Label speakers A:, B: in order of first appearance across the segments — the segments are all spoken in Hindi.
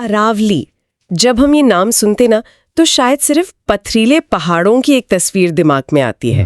A: अरावली, जब हम ये नाम सुनते ना तो शायद सिर्फ पथरीले पहाड़ों की एक तस्वीर दिमाग में आती है।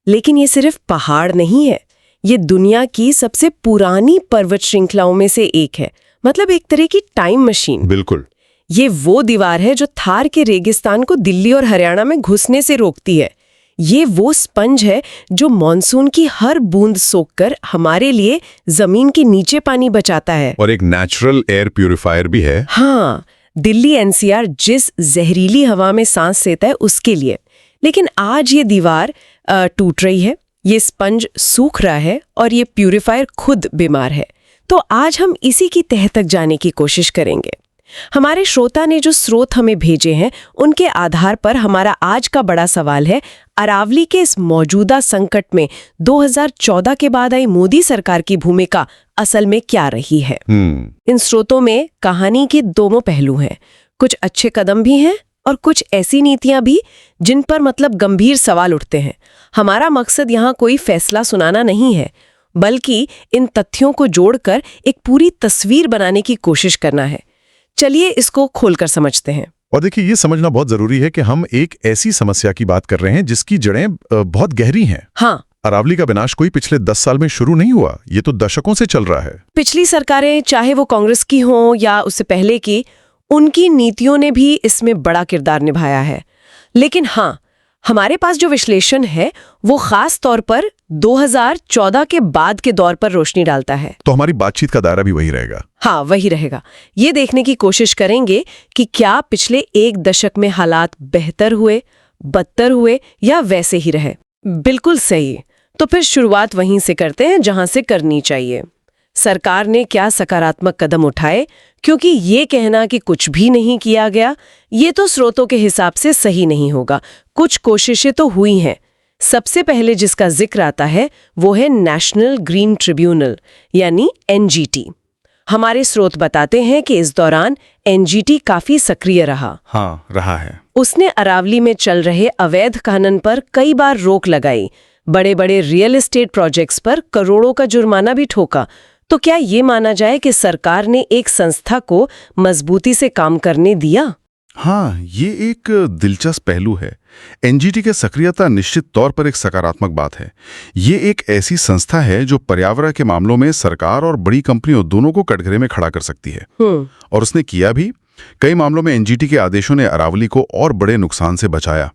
A: लेकिन ये सिर्फ पहाड़ नहीं है, ये दुनिया की सबसे पुरानी पर्वत श्रृंखलाओं में से एक है। मतलब एक तरह की टाइम मशीन।
B: बिल्कुल।
A: ये वो दीवार है जो थार के रेगिस्तान को दिल्ली और हरियाणा में घुसने से रोकती है। ये वो स्पंज है जो मॉनसून की हर बूंद सोखकर हमारे लिए जमीन के नीचे पानी बचाता है।
B: और एक नेचुरल एयर प्यूरिफायर भी है।
A: हाँ, दिल्ली एनसीआर जिस जहरीली हवा में सांस लेता है उसके लिए। लेकिन आज ये दीवार टूट रही है, ये स्पंज सूख रहा है और ये प्यूरिफायर खुद बीमार है। तो आज हम इसी की तह तक जाने की कोशिश करेंगे। हमारे श्रोता ने जो स्रोत हमें भेजे हैं उनके आधार पर हमारा आज का बड़ा सवाल है, अरावली के इस मौजूदा संकट में 2014 के बाद आई मोदी सरकार की भूमिका असल में क्या रही है। इन स्रोतों में कहानी के दोनों पहलू हैं। कुछ अच्छे कदम भी हैं और कुछ ऐसी नीतियां भी जिन पर मतलब गंभीर सवाल उठते हैं। हमारा मकसद यहाँ कोई फैसला सुनाना नहीं है, बल्कि इन तथ्यों को जोड़कर एक पूरी तस्वीर बनाने की कोशिश करना है। चलिए इसको खोलकर समझते हैं।
B: और देखिए, ये समझना बहुत जरूरी है कि हम एक ऐसी समस्या की बात कर रहे हैं जिसकी जड़ें बहुत गहरी हैं।
A: हाँ,
B: अरावली का विनाश कोई पिछले 10 साल में शुरू नहीं हुआ, ये तो दशकों से चल रहा है।
A: पिछली सरकारें, चाहे वो कांग्रेस की हों या उससे पहले की, उनकी नीतियों ने भी इसमें बड़ा किरदार निभाया है। लेकिन हाँ, हमारे पास जो विश्लेषण है वो खास तौर पर 2014 के बाद के दौर पर रोशनी डालता है।
B: तो हमारी बातचीत का दायरा भी वही रहेगा।
A: हाँ, वही रहेगा। ये देखने की कोशिश करेंगे कि क्या पिछले एक दशक में हालात बेहतर हुए, बदतर हुए या वैसे ही रहे। बिल्कुल सही। तो फिर शुरुआत वहीं से करते हैं जहां से करनी चाहिए। सरकार ने क्या सकारात्मक कदम उठाए, क्योंकि ये कहना कि कुछ भी नहीं किया गया, ये तो स्रोतों के हिसाब से सही नहीं होगा। कुछ कोशिशें तो हुई हैं। सबसे पहले जिसका जिक्र आता है वो है नेशनल ग्रीन ट्रिब्यूनल यानी एनजीटी। हमारे स्रोत बताते हैं कि इस दौरान एनजीटी काफी सक्रिय रहा।
B: हाँ, रहा है।
A: उसने अरावली में चल रहे अवैध खनन पर कई बार रोक लगाई, बड़े बड़े रियल एस्टेट प्रोजेक्ट्स पर करोड़ों का जुर्माना भी ठोका। तो क्या ये माना जाए कि सरकार ने एक संस्था को मजबूती से काम करने दिया?
B: हाँ, ये एक दिलचस्प पहलू है। एनजीटी की सक्रियता निश्चित तौर पर एक सकारात्मक बात है। ये एक ऐसी संस्था है जो पर्यावरण के मामलों में सरकार और बड़ी कंपनियों दोनों को कटघरे में खड़ा कर सकती है। और उसने किया भी। कई मामलों में एनजीटी के आदेशों ने अरावली को और बड़े नुकसान से बचाया।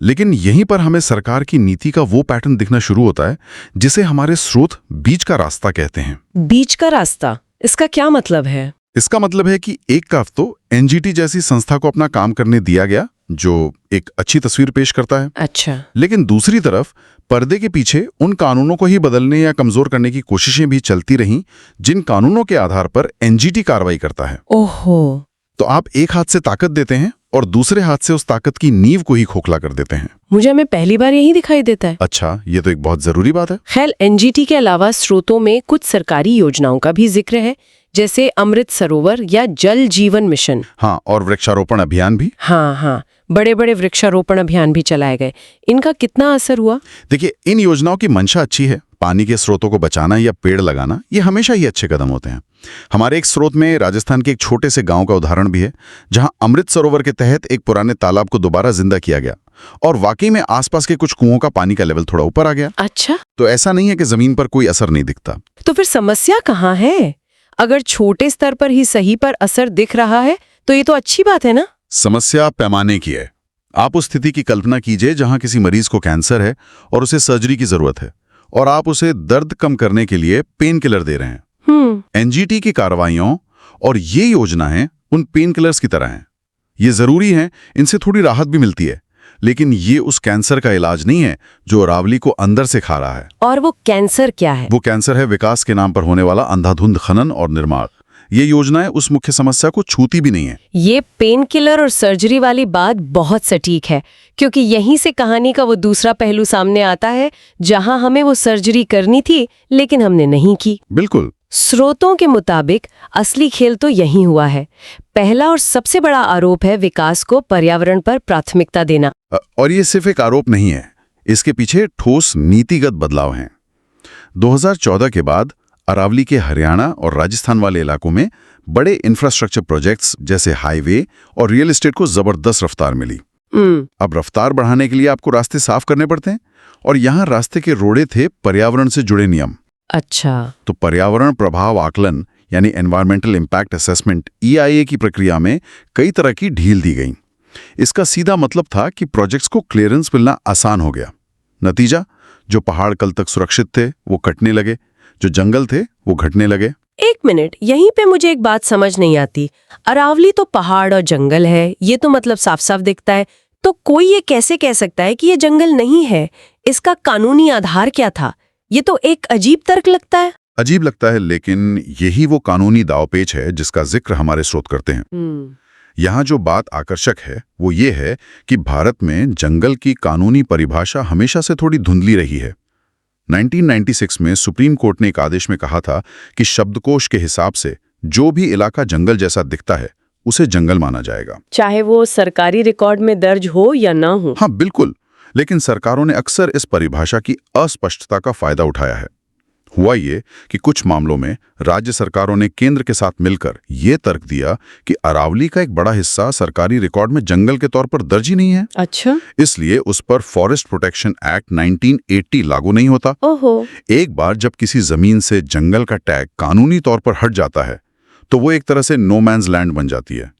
B: लेकिन यहीं पर हमें सरकार की नीति का वो पैटर्न दिखना शुरू होता है जिसे हमारे स्रोत बीच का रास्ता कहते हैं।
A: बीच का रास्ता, इसका क्या मतलब है?
B: इसका मतलब है कि एक तरफ तो एनजीटी जैसी संस्था को अपना काम करने दिया गया, जो एक अच्छी तस्वीर पेश करता है।
A: अच्छा।
B: लेकिन दूसरी तरफ पर्दे के पीछे उन कानूनों को ही बदलने या कमजोर करने की कोशिशें भी चलती रहीं जिन कानूनों के आधार पर एनजीटी कार्रवाई करता है।
A: ओहो।
B: तो आप एक हाथ से ताकत देते हैं और दूसरे हाथ से उस ताकत की नींव को ही खोखला कर देते हैं।
A: मुझे हमें पहली बार यही दिखाई देता है।
B: अच्छा, ये तो एक बहुत जरूरी बात है।
A: खैर, एनजीटी के अलावा स्रोतों में कुछ सरकारी योजनाओं का भी जिक्र है, जैसे अमृत सरोवर या जल जीवन मिशन।
B: हाँ, और वृक्षारोपण अभियान भी।
A: हाँ, बड़े बड़े वृक्षारोपण अभियान भी चलाए गए। इनका कितना असर हुआ?
B: देखिए, इन योजनाओं की मंशा अच्छी है। पानी के स्रोतों को बचाना या पेड़ लगाना, ये हमेशा ही अच्छे कदम होते हैं। हमारे एक स्रोत में राजस्थान के एक छोटे से गांव का उदाहरण भी है, जहां अमृत सरोवर के तहत एक पुराने तालाब को दोबारा जिंदा किया गया और वाकई में आसपास के कुछ कुओं का पानी का लेवल थोड़ा ऊपर आ गया।
A: अच्छा।
B: तो ऐसा नहीं है कि जमीन पर कोई असर नहीं दिखता।
A: तो फिर समस्या कहाँ है? अगर छोटे स्तर पर ही सही पर असर दिख रहा है तो ये तो अच्छी बात है ना।
B: समस्या पैमाने की है। आप उस स्थिति की कल्पना कीजिए जहां किसी मरीज को कैंसर है और उसे सर्जरी की जरूरत है और आप उसे दर्द कम करने के लिए पेन किलर दे रहे हैं। एनजीटी की कार्रवाइयों और ये योजनाएं उन पेन किलर्स की तरह हैं। ये जरूरी हैं, इनसे थोड़ी राहत भी मिलती है, लेकिन ये उस कैंसर का इलाज नहीं है जो अरावली को अंदर से खा रहा है।
A: और वो कैंसर क्या है?
B: वो कैंसर है विकास के नाम पर होने वाला अंधाधुंध खनन और निर्माण। ये योजनाएं उस मुख्य समस्या को छूती भी नहीं है।
A: ये पेन किलर और सर्जरी वाली बात बहुत सटीक है, क्योंकि यहीं से कहानी का वो दूसरा पहलू सामने आता है, जहां हमें वो सर्जरी करनी थी लेकिन हमने नहीं की।
B: बिल्कुल।
A: स्रोतों के मुताबिक असली खेल तो यही हुआ है। पहला और सबसे बड़ा आरोप है विकास को पर्यावरण पर प्राथमिकता देना।
B: और ये सिर्फ एक आरोप नहीं है, इसके पीछे ठोस नीतिगत बदलाव हैं। 2014 के बाद अरावली के हरियाणा और राजस्थान वाले इलाकों में बड़े इंफ्रास्ट्रक्चर प्रोजेक्ट्स जैसे हाईवे और रियल एस्टेट को जबरदस्त रफ्तार मिली। अब रफ्तार बढ़ाने के लिए आपको रास्ते साफ करने पड़ते हैं, और यहाँ रास्ते के रोड़े थे पर्यावरण से जुड़े नियम।
A: अच्छा।
B: तो पर्यावरण प्रभाव आकलन यानी एनवायरमेंटल इम्पैक्ट असेसमेंट EIA की प्रक्रिया में कई तरह की ढील दी गई। इसका सीधा मतलब था कि प्रोजेक्ट्स को क्लियरेंस मिलना आसान हो गया। नतीजा, जो पहाड़ कल तक सुरक्षित थे वो कटने लगे, जो जंगल थे वो घटने लगे।
A: एक मिनट, यहीं पे मुझे एक बात समझ नहीं आती। अरावली तो पहाड़ और जंगल है, ये तो मतलब साफ साफ दिखता है, तो कोई ये कैसे कह सकता है कि ये जंगल नहीं है? इसका कानूनी आधार क्या था? ये तो एक अजीब तर्क लगता है।
B: अजीब लगता है, लेकिन यही वो कानूनी दांवपेच है जिसका जिक्र हमारे स्रोत करते हैं। यहाँ जो बात आकर्षक है वो ये है कि भारत में जंगल की कानूनी परिभाषा हमेशा से थोड़ी धुंधली रही है। 1996 में सुप्रीम कोर्ट ने एक आदेश में कहा था कि शब्दकोश के हिसाब से जो भी इलाका जंगल जैसा दिखता है उसे जंगल माना जाएगा,
A: चाहे वो सरकारी रिकॉर्ड में दर्ज हो या ना हो।
B: हाँ बिल्कुल, लेकिन सरकारों ने अक्सर इस परिभाषा की अस्पष्टता का फायदा उठाया है। हुआ ये कि कुछ मामलों में राज्य सरकारों ने केंद्र के साथ मिलकर ये तर्क दिया कि अरावली का एक बड़ा हिस्सा सरकारी रिकॉर्ड में जंगल के तौर पर दर्ज ही नहीं है।
A: अच्छा।
B: इसलिए उस पर फॉरेस्ट प्रोटेक्शन एक्ट 1980 लागू नहीं होता।
A: ओहो।
B: एक बार जब किसी जमीन से जंगल का टैग कानूनी तौर पर हट जाता है तो वो एक तरह से नो मैन्स लैंड बन जाती है।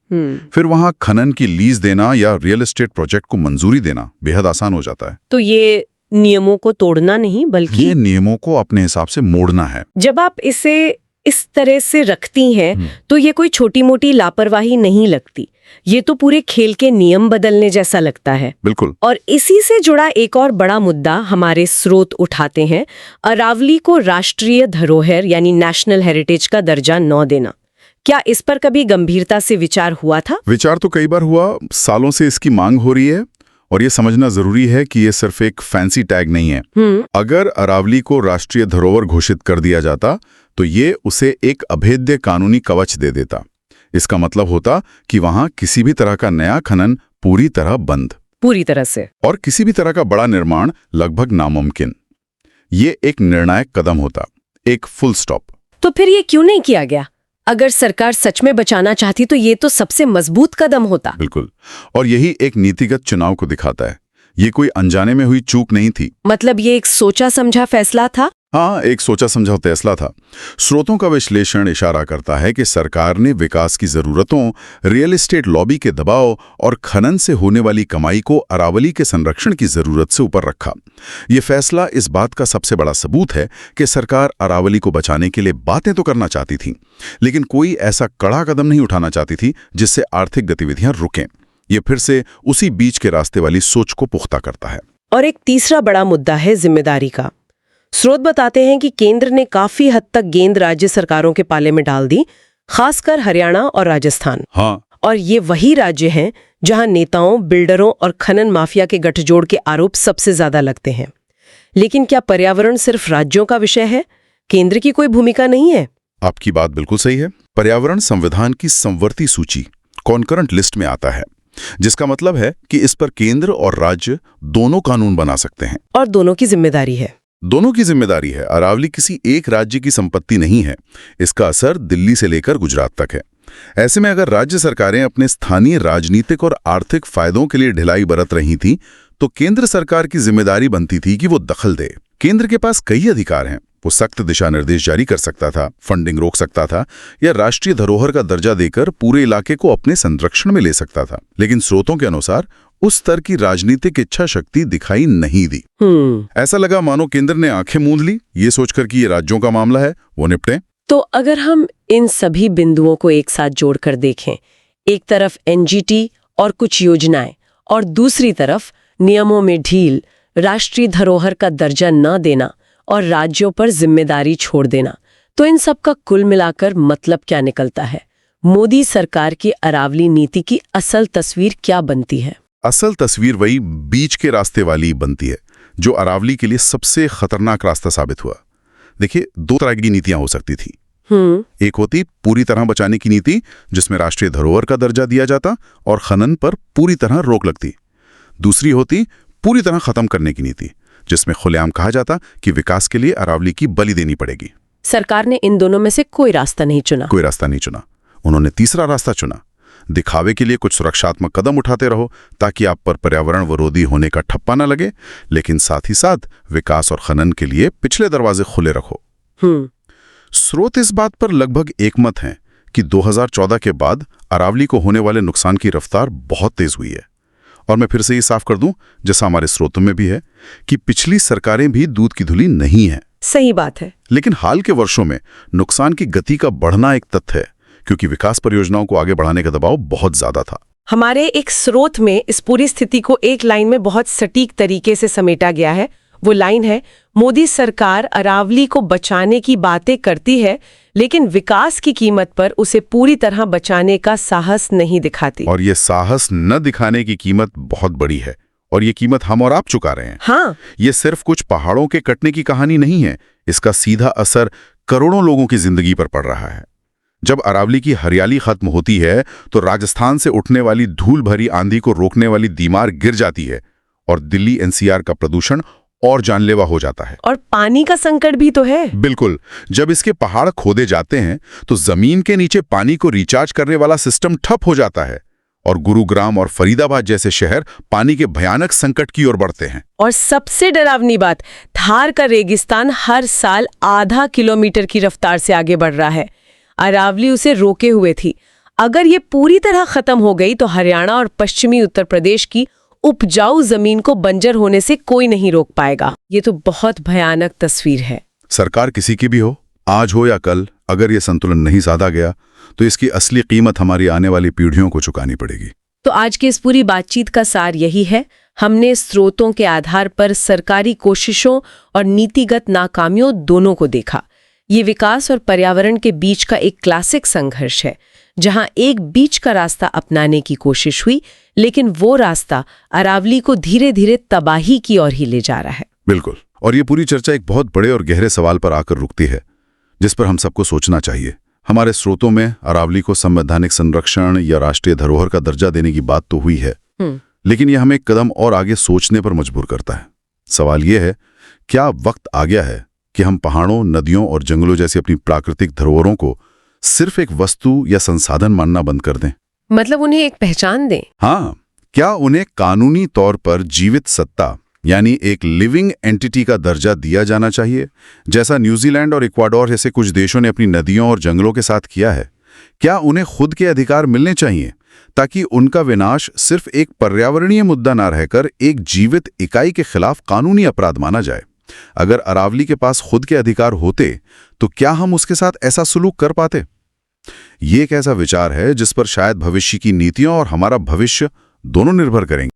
B: फिर वहां खनन की लीज देना या रियल एस्टेट प्रोजेक्ट को मंजूरी देना बेहद आसान हो जाता है।
A: तो ये नियमों को तोड़ना नहीं, बल्कि
B: ये नियमों को अपने हिसाब से मोड़ना है।
A: जब आप इसे इस तरह से रखती हैं तो ये कोई छोटी मोटी लापरवाही नहीं लगती, ये तो पूरे खेल के नियम बदलने जैसा लगता है।
B: बिल्कुल।
A: और इसी से जुड़ा एक और बड़ा मुद्दा हमारे स्रोत उठाते हैं, अरावली को राष्ट्रीय धरोहर यानी नेशनल हेरिटेज का दर्जा न देना। क्या इस पर कभी गंभीरता से विचार हुआ था?
B: विचार तो कई बार हुआ, सालों से इसकी मांग हो रही है, और ये समझना जरूरी है कि ये सिर्फ एक फैंसी टैग नहीं है। अगर अरावली को राष्ट्रीय धरोहर घोषित कर दिया जाता तो ये उसे एक अभेद्य कानूनी कवच दे देता। इसका मतलब होता कि वहां किसी भी तरह का नया खनन पूरी तरह बंद,
A: पूरी तरह से,
B: और किसी भी तरह का बड़ा निर्माण लगभग नामुमकिन। ये एक निर्णायक कदम होता, एक फुल स्टॉप।
A: तो फिर ये क्यों नहीं किया गया? अगर सरकार सच में बचाना चाहती तो ये तो सबसे मजबूत कदम होता।
B: बिल्कुल, और यही एक नीतिगत चुनाव को दिखाता है। ये कोई अनजाने में हुई चूक नहीं थी।
A: मतलब ये एक सोचा समझा फैसला था?
B: हाँ, एक सोचा समझा फैसला था। स्रोतों का विश्लेषण इशारा करता है कि सरकार ने विकास की जरूरतों, रियल एस्टेट लॉबी के दबाव और खनन से होने वाली कमाई को अरावली के संरक्षण की जरूरत से ऊपर रखा। ये फैसला इस बात का सबसे बड़ा सबूत है कि सरकार अरावली को बचाने के लिए बातें तो करना चाहती थी, लेकिन कोई ऐसा कड़ा कदम नहीं उठाना चाहती थी जिससे आर्थिक गतिविधियां रुकें। ये फिर से उसी बीच के रास्ते वाली सोच को पुख्ता करता है।
A: और एक तीसरा बड़ा मुद्दा है जिम्मेदारी का। स्रोत बताते हैं कि केंद्र ने काफी हद तक गेंद राज्य सरकारों के पाले में डाल दी, खासकर हरियाणा और राजस्थान।
B: हाँ।
A: और ये वही राज्य हैं जहां नेताओं, बिल्डरों और खनन माफिया के गठजोड़ के आरोप सबसे ज्यादा लगते हैं। लेकिन क्या पर्यावरण सिर्फ राज्यों का विषय है? केंद्र की कोई भूमिका नहीं है?
B: आपकी बात बिल्कुल सही है। पर्यावरण संविधान की संवर्ती सूची, कॉन्करेंट लिस्ट में आता है, जिसका मतलब है कि इस पर केंद्र और राज्य दोनों कानून बना सकते हैं।
A: और दोनों की जिम्मेदारी है।
B: दोनों की जिम्मेदारी है। अरावली किसी एक राज्य की संपत्ति नहीं है, इसका असर दिल्ली से लेकर गुजरात तक है। ऐसे में अगर राज्य सरकारें अपने स्थानीय राजनीतिक और आर्थिक फायदों के लिए ढिलाई बरत रही थी तो केंद्र सरकार की जिम्मेदारी बनती थी कि वो दखल दे। केंद्र के पास कई अधिकार हैं। वो सख्त दिशा निर्देश जारी कर सकता था, फंडिंग रोक सकता था, या राष्ट्रीय धरोहर का दर्जा देकर पूरे इलाके को अपने संरक्षण में ले सकता था। लेकिन स्रोतों के अनुसार उस स्तर की राजनीतिक इच्छा शक्ति दिखाई नहीं दी। ऐसा लगा मानो केंद्र ने आंखें मूंद ली, ये सोचकर कि ये राज्यों का मामला है, वो निपटे।
A: तो अगर हम इन सभी बिंदुओं को एक साथ जोड़कर देखें, एक तरफ एनजीटी और कुछ योजनाएं, और दूसरी तरफ नियमों में ढील, राष्ट्रीय धरोहर का दर्जा न देना और राज्यों पर जिम्मेदारी छोड़ देना, तो इन सब का कुल मिलाकर मतलब क्या निकलता है? मोदी सरकार की अरावली नीति की असल तस्वीर क्या बनती है?
B: असल तस्वीर वही बीच के रास्ते वाली बनती है, जो अरावली के लिए सबसे खतरनाक रास्ता साबित हुआ। देखिए, दो तरह की नीतियां हो सकती थी। एक होती पूरी तरह बचाने की नीति, जिसमें राष्ट्रीय धरोहर का दर्जा दिया जाता और खनन पर पूरी तरह रोक लगती। दूसरी होती पूरी तरह खत्म करने की नीति, जिसमें खुलेआम कहा जाता कि विकास के लिए अरावली की बलि देनी पड़ेगी।
A: सरकार ने इन दोनों में से कोई रास्ता नहीं चुना।
B: कोई रास्ता नहीं चुना। उन्होंने तीसरा रास्ता चुना। दिखावे के लिए कुछ सुरक्षात्मक कदम उठाते रहो ताकि आप पर पर्यावरण विरोधी होने का ठप्पा न लगे, लेकिन साथ ही साथ विकास और खनन के लिए पिछले दरवाजे खुले रखो। स्रोत इस बात पर लगभग एकमत हैं कि 2014 के बाद अरावली को होने वाले नुकसान की रफ्तार बहुत तेज हुई है। और मैं फिर से ये साफ कर दूं, जैसा हमारे स्रोतों में भी है, कि पिछली सरकारें भी दूध की धुली नहीं है।
A: सही बात है।
B: लेकिन हाल के वर्षों में नुकसान की गति का बढ़ना एक तथ्य है, क्योंकि विकास परियोजनाओं को आगे बढ़ाने का दबाव बहुत ज्यादा था।
A: हमारे एक स्रोत में इस पूरी स्थिति को एक लाइन में बहुत सटीक तरीके से समेटा गया है। वो लाइन है, मोदी सरकार अरावली को बचाने की बातें करती है, लेकिन विकास की कीमत पर उसे पूरी तरह बचाने का साहस नहीं दिखाती।
B: और ये साहस न दिखाने की कीमत बहुत बड़ी है, और ये कीमत हम और आप चुका रहे हैं।
A: हाँ,
B: ये सिर्फ कुछ पहाड़ों के कटने की कहानी नहीं है। इसका सीधा असर करोड़ों लोगों की जिंदगी पर पड़ रहा है। जब अरावली की हरियाली खत्म होती है तो राजस्थान से उठने वाली धूल भरी आंधी को रोकने वाली दीवार गिर जाती है, और दिल्ली एनसीआर का प्रदूषण और जानलेवा हो जाता है।
A: और पानी का संकट भी तो है।
B: बिल्कुल। जब इसके पहाड़ खोदे जाते हैं तो जमीन के नीचे पानी को रिचार्ज करने वाला सिस्टम ठप हो जाता है, और गुरुग्राम और फरीदाबाद जैसे शहर पानी के भयानक संकट की ओर बढ़ते हैं।
A: और सबसे डरावनी बात, थार का रेगिस्तान हर साल आधा किलोमीटर की रफ्तार से आगे बढ़ रहा है। अरावली उसे रोके हुए थी। अगर ये पूरी तरह खत्म हो गई तो हरियाणा और पश्चिमी उत्तर प्रदेश की उपजाऊ जमीन को बंजर होने से कोई नहीं रोक पाएगा। ये तो बहुत भयानक तस्वीर है।
B: सरकार किसी की भी हो, आज हो या कल, अगर ये संतुलन नहीं साधा गया तो इसकी असली कीमत हमारी आने वाली पीढ़ियों को चुकानी पड़ेगी।
A: तो आज की इस पूरी बातचीत का सार यही है। हमने स्रोतों के आधार पर सरकारी कोशिशों और नीतिगत नाकामियों दोनों को देखा। ये विकास और पर्यावरण के बीच का एक क्लासिक संघर्ष है, जहां एक बीच का रास्ता अपनाने की कोशिश हुई, लेकिन वो रास्ता अरावली को धीरे धीरे तबाही की ओर ही ले जा रहा है।
B: बिल्कुल। और ये पूरी चर्चा एक बहुत बड़े और गहरे सवाल पर आकर रुकती है, जिस पर हम सबको सोचना चाहिए। हमारे स्रोतों में अरावली को संवैधानिक संरक्षण या राष्ट्रीय धरोहर का दर्जा देने की बात तो हुई है, लेकिन यह हमें एक कदम और आगे सोचने पर मजबूर करता है। सवाल यह है, क्या वक्त आ गया है कि हम पहाड़ों, नदियों और जंगलों जैसी अपनी प्राकृतिक धरोहरों को सिर्फ एक वस्तु या संसाधन मानना बंद कर दें?
A: मतलब उन्हें एक पहचान दें।
B: हाँ, क्या उन्हें कानूनी तौर पर जीवित सत्ता यानी एक लिविंग एंटिटी का दर्जा दिया जाना चाहिए, जैसा न्यूजीलैंड और इक्वाडोर जैसे कुछ देशों ने अपनी नदियों और जंगलों के साथ किया है? क्या उन्हें खुद के अधिकार मिलने चाहिए ताकि उनका विनाश सिर्फ एक पर्यावरणीय मुद्दा न रहकर एक जीवित इकाई के खिलाफ कानूनी अपराध माना जाए? अगर अरावली के पास खुद के अधिकार होते तो क्या हम उसके साथ ऐसा सुलूक कर पाते? ये एक ऐसा विचार है जिस पर शायद भविष्य की नीतियों और हमारा भविष्य दोनों निर्भर करेंगे।